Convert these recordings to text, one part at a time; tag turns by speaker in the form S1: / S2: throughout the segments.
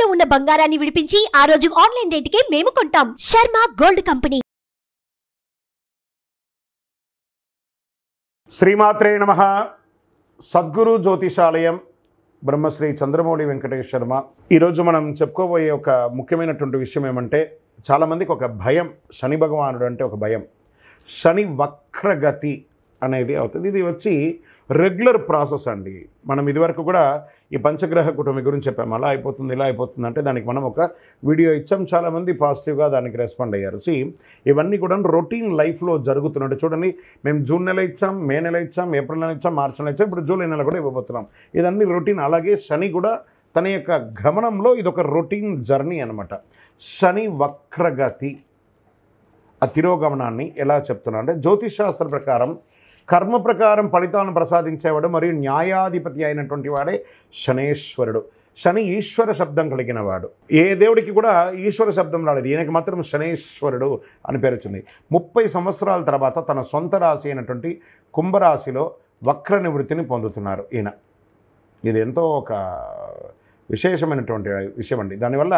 S1: తాకట్టులో ఉన్న బంగారాన్ని విడిపించి ఆ రోజు ఆన్లైన్ రేటుకే మేము కొంటాం. Sharma gold company.
S2: శ్రీమాత్రే నమః. సద్గురు జ్యోతిషాలయం బ్రహ్మశ్రీ చంద్రమౌళి వెంకటేష్ శర్మ. ఈరోజు మనం చెప్పుకోబోయే ఒక ముఖ్యమైనటువంటి విషయం ఏమంటే, చాలామందికి ఒక భయం, శని భగవానుడు అంటే ఒక భయం. శని వక్రగతి అనేది అవుతుంది. ఇది వచ్చి రెగ్యులర్ ప్రాసెస్ అండి. మనం ఇదివరకు కూడా ఈ పంచగ్రహ కుటుంబం గురించి చెప్పాము. అలా అయిపోతుంది, ఇలా అయిపోతుంది అంటే దానికి మనం ఒక వీడియో ఇచ్చాం. చాలామంది పాజిటివ్గా దానికి రెస్పాండ్ అయ్యారు. ఇవన్నీ కూడా రొటీన్ లైఫ్లో జరుగుతున్నట్టు చూడండి. మేము జూన్ నెల ఇచ్చాం, మే నెల ఇచ్చాం, ఏప్రిల్ నెల ఇచ్చాం, మార్చి నెల ఇచ్చాం, ఇప్పుడు జూలై నెల కూడా ఇవ్వబోతున్నాం. ఇదన్నీ రొటీన్. అలాగే శని కూడా తన యొక్క గమనంలో ఇదొక రొటీన్ జర్నీ అనమాట. శని వక్రగతి ఆ తిరోగమనాన్ని ఎలా చెప్తున్నా అంటే, జ్యోతిష్ శాస్త్ర ప్రకారం కర్మ ప్రకారం ఫలితాలను ప్రసాదించేవాడు మరియు న్యాయాధిపతి అయినటువంటి వాడే శనేశ్వరుడు. శని ఈశ్వర శబ్దం కలిగిన వాడు. ఏ దేవుడికి కూడా ఈశ్వర శబ్దం రాలేదు, ఈయనకి మాత్రం శనేశ్వరుడు అని పేరు వచ్చింది. 30 సంవత్సరాల తర్వాత తన సొంత రాశి అయినటువంటి కుంభరాశిలో వక్ర నివృత్తిని పొందుతున్నారు ఈయన. ఇది ఎంతో ఒక విశేషమైనటువంటి విషయం అండి. దానివల్ల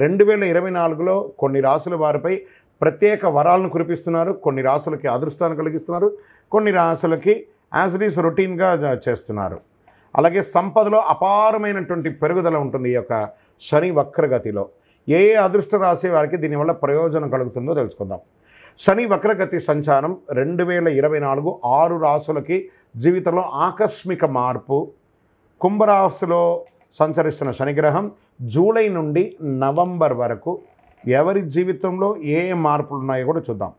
S2: 2024లో కొన్ని రాశుల వారిపై ప్రత్యేక వరాలను కురిపిస్తున్నారు. కొన్ని రాశులకి అదృష్టాన్ని కలిగిస్తున్నారు, కొన్ని రాశులకి యాజ్ ఇట్ ఈస్ రొటీన్గా చేస్తున్నారు. అలాగే సంపదలో అపారమైనటువంటి పెరుగుదల ఉంటుంది ఈ యొక్క శని వక్రగతిలో. ఏ అదృష్ట రాశి వారికి దీనివల్ల ప్రయోజనం కలుగుతుందో తెలుసుకుందాం. శని వక్రగతి సంచారం 2024 6 రాశులకి జీవితంలో ఆకస్మిక మార్పు. కుంభరాశిలో సంచరిస్తున్న శనిగ్రహం జూలై నుండి నవంబర్ వరకు ఎవరి జీవితంలో ఏ మార్పులు ఉన్నాయో కూడా చూద్దాం.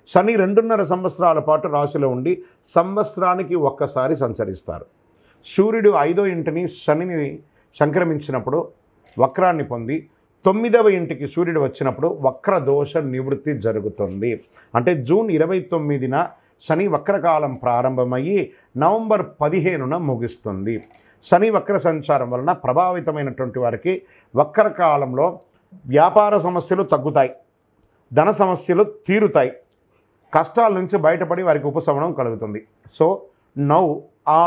S2: శని 2.5 సంవత్సరాల పాటు రాశిలో ఉండి సంవత్సరానికి ఒక్కసారి సంచరిస్తారు. సూర్యుడు 5వ ఇంటిని శనిని సంక్రమించినప్పుడు వక్రాన్ని పొంది 9వ ఇంటికి సూర్యుడు వచ్చినప్పుడు వక్ర దోష నివృత్తి జరుగుతుంది. అంటే జూన్ 29న శని వక్రకాలం ప్రారంభమయ్యి నవంబర్ 15న ముగుస్తుంది. శని వక్ర సంచారం వలన ప్రభావితమైనటువంటి వారికి వక్రకాలంలో వ్యాపార సమస్యలు తగ్గుతాయి, ధన సమస్యలు తీరుతాయి, కష్టాల నుంచి బయటపడి వారికి ఉపశమనం కలుగుతుంది. నౌ ఆ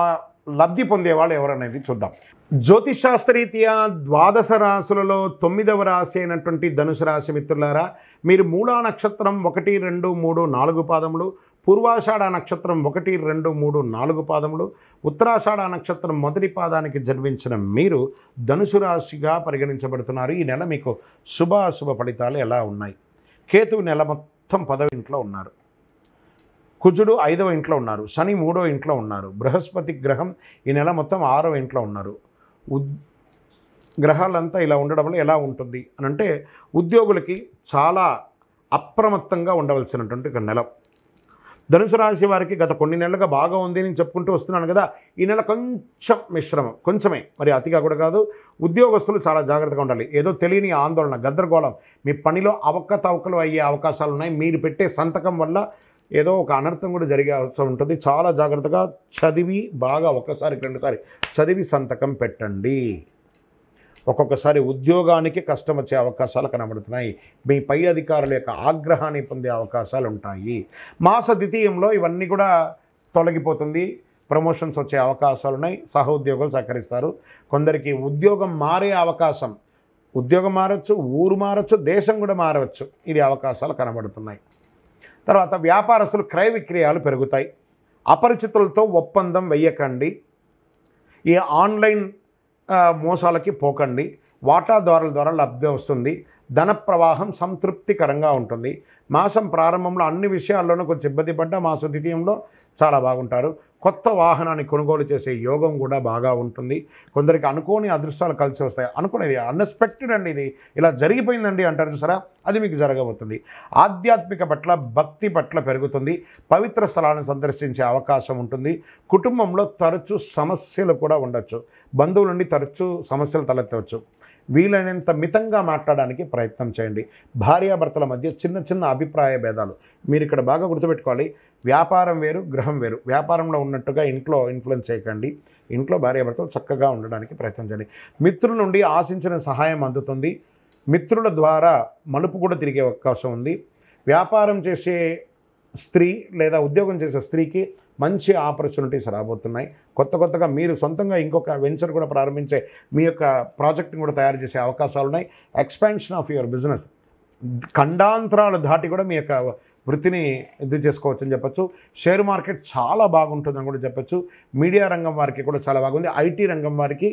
S2: లబ్ధి పొందేవాళ్ళు ఎవరనేది చూద్దాం. జ్యోతిషాస్త్రరీత్యా 12 రాశులలో 9వ రాశి అయినటువంటి ధనుసు రాశి మిత్రులారా, మీరు మూలా నక్షత్రం 1, 2, 3, 4 పాదములు, పూర్వాషాఢ నక్షత్రం 1, 2, 3, 4 పాదములు, ఉత్తరాషాఢ నక్షత్రం మొదటి పాదానికి జన్మించిన మీరు ధనుసు రాశిగా పరిగణించబడుతున్నారు. ఈ నెల మీకు శుభాశుభ ఫలితాలు ఎలా ఉన్నాయి? కేతువు నెల మొత్తం 10వ ఇంట్లో ఉన్నారు, కుజుడు 5వ ఇంట్లో ఉన్నారు, శని 3వ ఇంట్లో ఉన్నారు, బృహస్పతి గ్రహం ఈ నెల మొత్తం 6వ ఇంట్లో ఉన్నారు. గ్రహాలంతా ఇలా ఉండడం వల్ల ఎలా ఉంటుంది అని అంటే, ఉద్యోగులకి చాలా అప్రమత్తంగా ఉండవలసినటువంటి ఒక నెల. ధనుసు రాశి వారికి గత కొన్ని నెలలుగా బాగా ఉంది అని చెప్పుకుంటూ వస్తున్నాను కదా, ఈ నెల కొంచెం మిశ్రమం, కొంచెమే, మరి అతిగా కూడా కాదు. ఉద్యోగస్తులు చాలా జాగ్రత్తగా ఉండాలి. ఏదో తెలియని ఆందోళన, గందరగోళం, మీ పనిలో అవకతవకలు అయ్యే అవకాశాలు ఉన్నాయి. మీరు పెట్టే సంతకం వల్ల ఏదో ఒక అనర్థం కూడా జరిగే అవసరం ఉంటుంది. చాలా జాగ్రత్తగా చదివి, బాగా ఒకసారి 2సారి చదివి సంతకం పెట్టండి. ఒక్కొక్కసారి ఉద్యోగానికి కష్టం వచ్చే అవకాశాలు కనబడుతున్నాయి. మీ పై అధికారుల యొక్క ఆగ్రహాన్ని పొందే అవకాశాలు ఉంటాయి. మాస ద్వితీయంలో ఇవన్నీ కూడా తొలగిపోతుంది. ప్రమోషన్స్ వచ్చే అవకాశాలు ఉన్నాయి. సహోద్యోగులు సహకరిస్తారు. కొందరికి ఉద్యోగం మారే అవకాశం, ఉద్యోగం మారచ్చు, ఊరు మారచ్చు, దేశం కూడా మారవచ్చు. ఇది అవకాశాలు కనబడుతున్నాయి. తర్వాత వ్యాపారస్తులు క్రయ విక్రయాలు పెరుగుతాయి. అపరిచితులతో ఒప్పందం వెయ్యకండి. ఈ ఆన్లైన్ మోసాలకి పోకండి. వాటాదారుల ద్వారా లబ్ధి వస్తుంది. ధన ప్రవాహం సంతృప్తికరంగా ఉంటుంది. మాసం ప్రారంభంలో అన్ని విషయాల్లోనూ కొంచెం ఇబ్బంది పడ్డా మాస ద్వితీయంలో చాలా బాగుంటారు. కొత్త వాహనాన్ని కొనుగోలు చేసే యోగం కూడా బాగా ఉంటుంది. కొందరికి అనుకోని అదృష్టాలు కలిసి వస్తాయి. అనుకునేది అన్ఎక్స్పెక్టెడ్ అండి, ఇది ఇలా జరిగిపోయిందండి అంటారు చూసారా, అది మీకు జరగబోతుంది. ఆధ్యాత్మిక పట్ల, భక్తి పట్ల పెరుగుతుంది. పవిత్ర స్థలాలను సందర్శించే అవకాశం ఉంటుంది. కుటుంబంలో తరచూ సమస్యలు కూడా ఉండొచ్చు. బంధువుల నుండి తరచూ సమస్యలు తలెత్తవచ్చు. వీలైనంత మితంగా మాట్లాడడానికి ప్రయత్నం చేయండి. భార్యాభర్తల మధ్య చిన్న చిన్న అభిప్రాయ భేదాలు మీరు ఇక్కడ బాగా గుర్తుపెట్టుకోవాలి. వ్యాపారం వేరు, గృహం వేరు. వ్యాపారంలో ఉన్నట్టుగా ఇంట్లో ఇన్ఫ్లుయెన్స్ చేయకండి. ఇంట్లో భార్యాభర్తలు చక్కగా ఉండడానికి ప్రయత్నం చేయండి. మిత్రుల నుండి ఆశించిన సహాయం అందుతుంది. మిత్రుల ద్వారా మలుపు కూడా తిరిగే అవకాశం ఉంది. వ్యాపారం చేసే స్త్రీ లేదా ఉద్యోగం చేసే స్త్రీకి మంచి ఆపర్చునిటీస్ రాబోతున్నాయి. కొత్తగా మీరు సొంతంగా ఇంకొక వెంచర్ కూడా ప్రారంభించే మీ యొక్క ప్రాజెక్ట్ని కూడా తయారు చేసే అవకాశాలు ఉన్నాయి. ఎక్స్పాన్షన్ ఆఫ్ యువర్ బిజినెస్, ఖండాంతరాలు దాటి కూడా మీ యొక్క వృత్తిని ఇది చేసుకోవచ్చు అని చెప్పచ్చు. షేర్ మార్కెట్ చాలా బాగుంటుందని కూడా చెప్పచ్చు. మీడియా రంగం వారికి కూడా చాలా బాగుంది. ఐటీ రంగం వారికి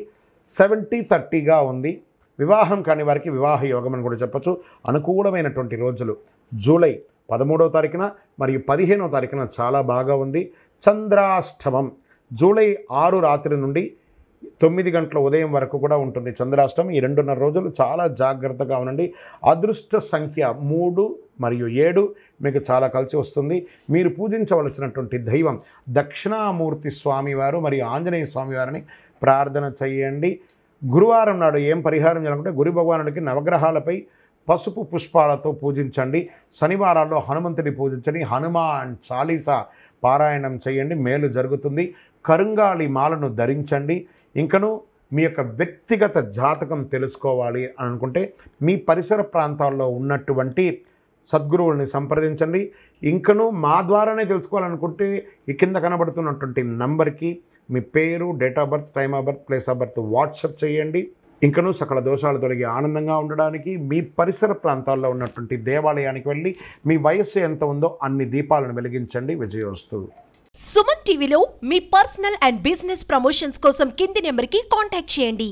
S2: 70-30గా ఉంది. వివాహం కాని వారికి వివాహ యోగం అని కూడా చెప్పచ్చు. అనుకూలమైనటువంటి రోజులు జూలై 13వ తారీఖున మరియు 15వ తారీఖున చాలా బాగా ఉంది. చంద్రాష్టమం జూలై 6 రాత్రి నుండి 9 గంటల ఉదయం వరకు కూడా ఉంటుంది చంద్రాష్టమం. ఈ 2.5 రోజులు చాలా జాగ్రత్తగా ఉండండి. అదృష్ట సంఖ్య 3 మరియు 7 మీకు చాలా కలిసి వస్తుంది. మీరు పూజించవలసినటువంటి దైవం దక్షిణామూర్తి స్వామివారు మరియు ఆంజనేయ స్వామివారిని ప్రార్థన చేయండి. గురువారం నాడు ఏం పరిహారం చేయాలంటే గురు భగవానుడికి నవగ్రహాలపై పసుపు పుష్పాలతో పూజించండి. శనివారాల్లో హనుమంతుడి పూజించండి. హనుమాన్ చాలీసా పారాయణం చేయండి, మేలు జరుగుతుంది. కరుంగాళి మాలను ధరించండి. ఇంకను మీ యొక్క వ్యక్తిగత జాతకం తెలుసుకోవాలి అని అనుకుంటే మీ పరిసర ప్రాంతాల్లో ఉన్నటువంటి సద్గురువుల్ని సంప్రదించండి. ఇంకను మా ద్వారానే తెలుసుకోవాలనుకుంటే ఈ కింద కనబడుతున్నటువంటి నంబర్కి మీ పేరు, date of birth, time of birth, place of birth WhatsApp చేయండి. ఇంకనూ సకల దోషాలు తొలగి ఆనందంగా ఉండడానికి మీ పరిసర ప్రాంతాల్లో ఉన్నటువంటి దేవాలయానికి వెళ్ళి మీ వయస్సు ఎంత ఉందో అన్ని దీపాలను వెలిగించండి. విజయోస్తు.
S1: సుమన్ టీవీలో మీ పర్సనల్ అండ్ బిజినెస్ ప్రమోషన్స్ కోసం కింది నెంబర్కి కాంటాక్ట్ చేయండి.